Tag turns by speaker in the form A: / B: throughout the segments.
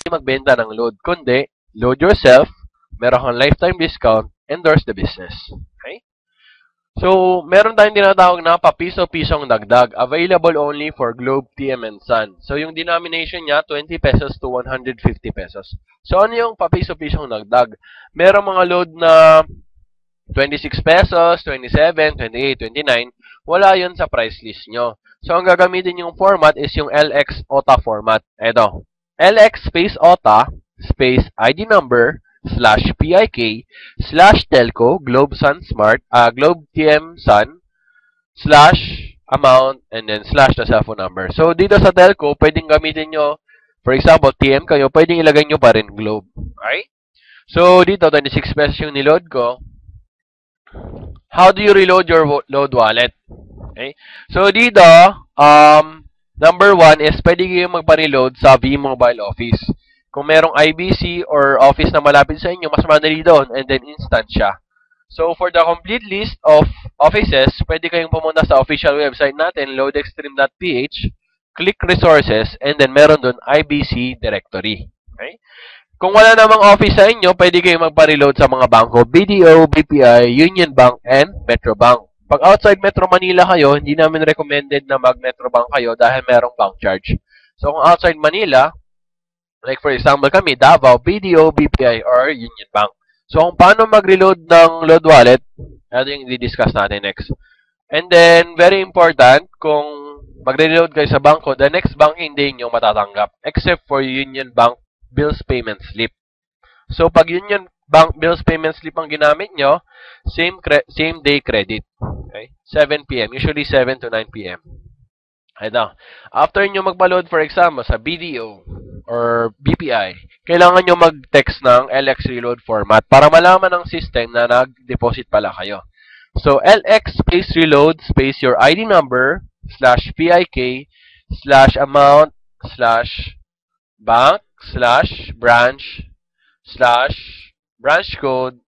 A: magbenta ng load, kundi load yourself, meron kang lifetime discount, endorse the business. Okay? So, meron tayong tinatawag na papiso-pisong dagdag. Available only for Globe, TM, and Sun. So, yung denomination niya, 20 pesos to 150 pesos. So, ano yung papiso-pisong dagdag? Merong mga load na 26 pesos, 27, 28, 29. Wala yun sa price list nyo. So, ang gagamitin yung format is yung LX OTA format. Eto. LX space OTA space ID number slash PIK slash telco Globe Sun Smart Globe TM Sun slash amount and then slash the cellphone number. So, dito sa telco, pwedeng gamitin nyo, for example, TM kayo, pwedeng ilagay nyo pa rin Globe. Okay? So, dito, 26 pesos yung niload ko. How do you reload your load wallet? Okay? So, dito, number one is pwede kayo magpa-reload sa V-Mobile Office. Kung merong IBC or office na malapit sa inyo, mas madali doon and then instant siya. So, for the complete list of offices, pwede kayong pumunta sa official website natin, loadextreme.ph, click resources, and then meron doon IBC directory. Okay? Kung wala namang office sa inyo, pwede kayong magpa-reload sa mga bangko, BDO, BPI, Union Bank, and Metro Bank. Pag outside Metro Manila kayo, hindi namin recommended na mag-Metro Bank kayo dahil merong bank charge. So, kung outside Manila, like for example kami, Davao, BDO, BPI, or Union Bank. So, kung paano mag-reload ng load wallet, ito yung i-discuss natin next. And then, very important, kung magre-reload kayo sa bangko, the next bank hindi nyo matatanggap, except for Union Bank Bills Payment Slip. So, pag Union Bank Bills Payment Slip ang ginamit nyo, same day credit. Okay? 7 p.m. Usually 7 to 9 p.m. Ito. After nyo magpa-load, for example, sa BDO or BPI, kailangan nyo mag-text ng LX reload format para malaman ng system na nag-deposit pala kayo. So, LX space reload space your ID number slash PIK slash amount slash bank slash branch code,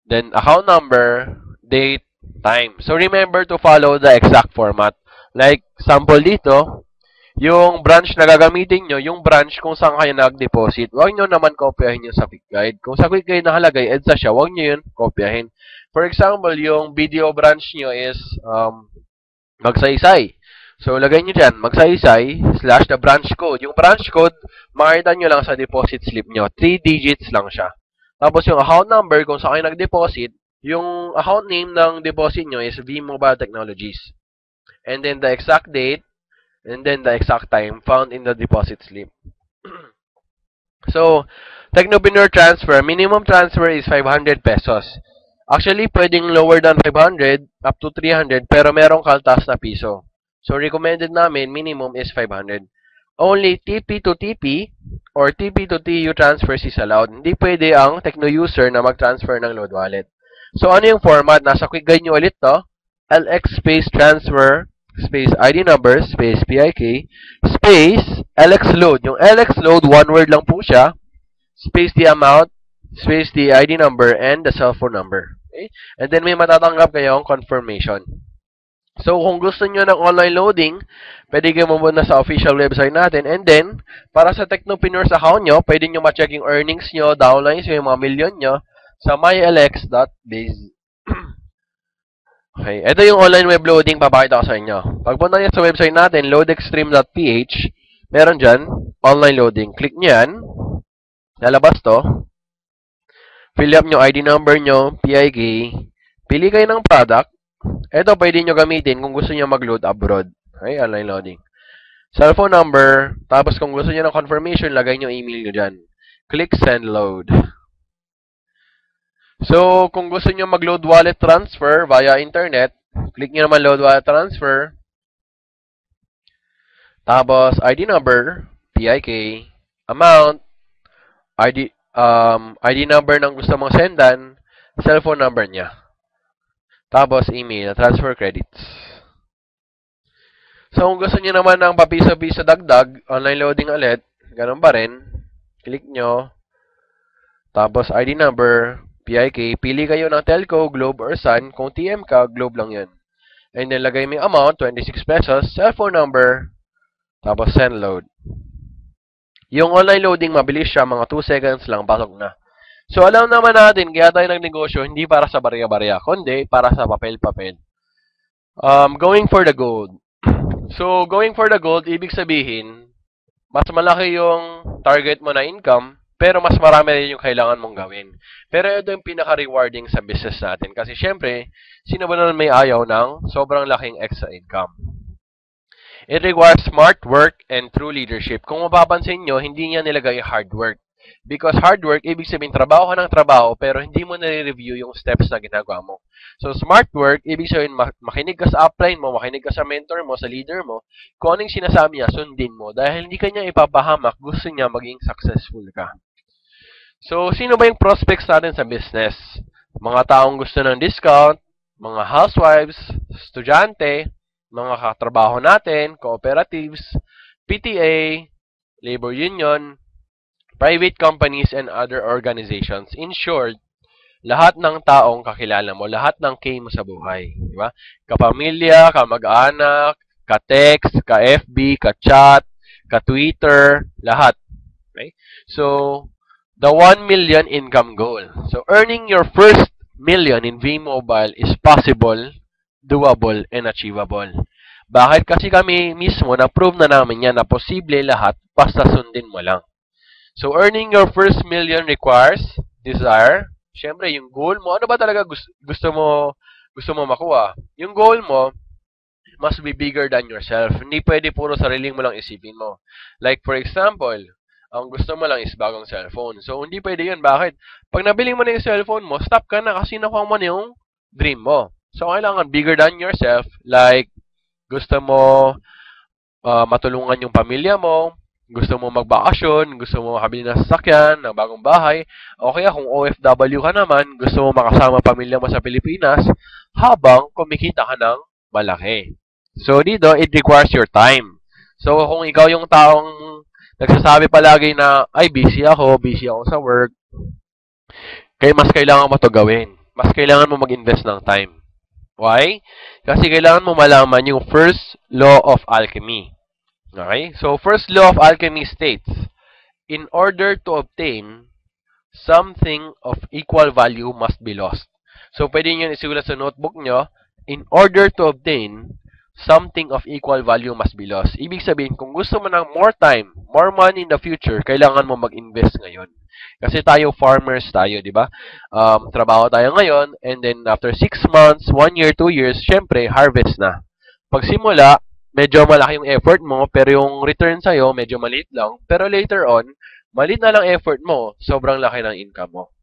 A: then account number, date, time. So, remember to follow the exact format. Like, sample dito, yung branch na gagamitin nyo, yung branch kung saan kayo nag-deposit, huwag nyo naman kopyahin yung sa quick guide. Kung sa quick guide nakalagay, EDSA siya, huwag nyo yun kopyahin. For example, yung video branch nyo is Magsaysay. So, lagay nyo dyan, magsaysay slash the branch code. Yung branch code, makita nyo lang sa deposit slip nyo. 3 digits lang siya. Tapos yung account number, kung saan kayo nag-deposit, yung account name ng deposit nyo is V-Mobile Technologies. And then the exact date, and then the exact time found in the deposit slip. So, Technopreneur transfer, minimum transfer is 500 pesos. Actually, pwedeng lower than 500, up to 300, pero merong kaltas na piso. So, recommended namin, minimum is 500. Only TP to TP or TP to TU transfers is allowed. Hindi pwede ang Techno user na mag-transfer ng load wallet. So, ano yung format? Nasa quick guide nyo ulit to. LX space transfer space ID number space PIK space LX load. Yung LX load, one word lang po siya. Space the amount, space the ID number, and the cell phone number. Okay? And then, may matatanggap kayong confirmation. So, kung gusto nyo ng online loading, pwede kayo mamunta sa official website natin. And then, para sa Technopreneurs account nyo, pwede nyo ma-check yung earnings nyo, downlines, yung mga million nyo, sa mylx.biz. Okay, ito yung online web loading, papakita ko sa inyo. Pagpunta nyo sa website natin, loadextreme.ph, meron dyan, online loading. Click nyo yan. Lalabas to. Fill up nyo ID number nyo, PIK. Pili kayo ng product. Ito, pwede nyo gamitin kung gusto nyo mag-load abroad. Okay, online loading. Cellphone number. Tapos kung gusto nyo ng confirmation, lagay nyo email nyo dyan. Click send load. So, kung gusto nyo mag-load wallet transfer via internet, click nyo naman load wallet transfer. Tapos, ID number, PIK, amount, ID number ng gusto mong sendan, cellphone number niya. Tapos, email, transfer credits. So, kung gusto niyo naman ng papiso-piso dagdag, online loading ulit, ganun pa rin. Click nyo. Tapos, ID number, PIK. Pili kayo ng telco, Globe, or Sun. Kung TM ka, Globe lang yun. And then, lagay mo yung amount, 26 pesos, cellphone number, tapos send load. Yung online loading, mabilis siya, mga 2 seconds lang, pasok na. So, alam naman natin, kaya tayo nagnegosyo, hindi para sa barya-barya, kundi para sa papel-papel. Going for the gold. So, going for the gold, ibig sabihin, mas malaki yung target mo na income, pero mas marami rin yung kailangan mong gawin. Pero ito yung pinaka-rewarding sa business natin. Kasi syempre, sino ba naman may ayaw ng sobrang laking extra income? It requires smart work and true leadership. Kung mapapansin nyo, hindi niya nilagay hard work. Because hard work, ibig sabihin, trabaho ka ng trabaho, pero hindi mo nare-review yung steps na ginagawa mo. So, smart work, ibig sabihin, makinig ka sa upline mo, makinig ka sa mentor mo, sa leader mo, kung anong sinasabi niya, sundin mo. Dahil hindi ka niya ipapahamak, gusto niya maging successful ka. So, sino ba yung prospects natin sa business? Mga taong gusto ng discount, mga housewives, estudyante, mga katrabaho natin, cooperatives, PTA, labor union, private companies, and other organizations. In short, lahat ng taong kakilala mo, lahat ng K mo sa buhay. Di ba? Kapamilya, kamag-anak, ka-text, ka-FB, ka-chat, ka-Twitter, lahat. Okay? So, the 1 million income goal. So, earning your first million in V-Mobile is possible, doable, and achievable. Bakit? Kasi kami mismo, na-prove na namin yan na posible lahat, basta sundin mo lang. So, earning your first million requires desire. Siyempre, yung goal mo, ano ba talaga gusto mo makuha? Yung goal mo must be bigger than yourself. Hindi pwede puro sariling mo lang isipin mo. Like, for example, ang gusto mo lang is bagong cellphone. So, hindi pwede yun. Bakit? Pag nabili mo na yung cellphone mo, stop ka na kasi nakuha mo na yung dream mo. So, kailangan bigger than yourself. Like, gusto mo matulungan yung pamilya mo, gusto mo magbakasyon, gusto mo makabili ng sasakyan, ng bagong bahay, o kaya kung OFW ka naman, gusto mo makasama pamilya mo sa Pilipinas, habang kumikita ka ng malaki. So, dito, it requires your time. So, kung ikaw yung taong nagsasabi palagi na, ay, busy ako sa work, kaya mas kailangan mo to gawin. Mas kailangan mo mag-invest ng time. Why? Kasi kailangan mo malaman yung first law of alchemy. Okay? So, first law of alchemy states, in order to obtain something of equal value must be lost. So, pwede nyo isulat sa notebook nyo, in order to obtain something of equal value must be lost. Ibig sabihin, kung gusto mo ng more time, more money in the future, kailangan mo mag-invest ngayon. Kasi tayo, farmers tayo, di ba? Trabaho tayo ngayon, and then after 6 months, 1 year, 2 years, syempre, harvest na. Pagsimula, medyo malaki yung effort mo, pero yung return sa'yo, medyo maliit lang. Pero later on, maliit na lang effort mo, sobrang laki ng income mo.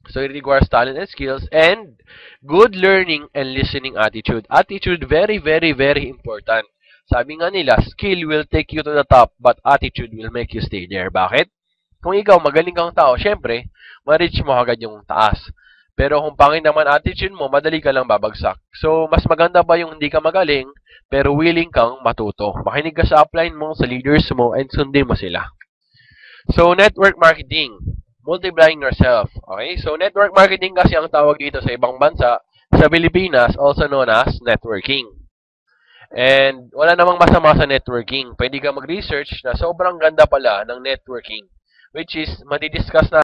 A: So, it requires talent and skills and good learning and listening attitude. Attitude, very, very, very important. Sabi nga nila, skill will take you to the top, but attitude will make you stay there. Bakit? Kung ikaw magaling kang tao, syempre, ma-reach mo agad yung taas. Pero kung pangit naman attitude mo, madali ka lang babagsak. So, mas maganda ba yung hindi ka magaling, pero willing kang matuto. Makinig ka sa upline mo, sa leaders mo, and sundin mo sila. So, network marketing. Multiplying yourself. Okay? So, network marketing kasi ang tawag dito sa ibang bansa, sa Pilipinas, also known as networking. And wala namang masama sa networking. Pwede ka mag-research na sobrang ganda pala ng networking, which is, madidiscuss na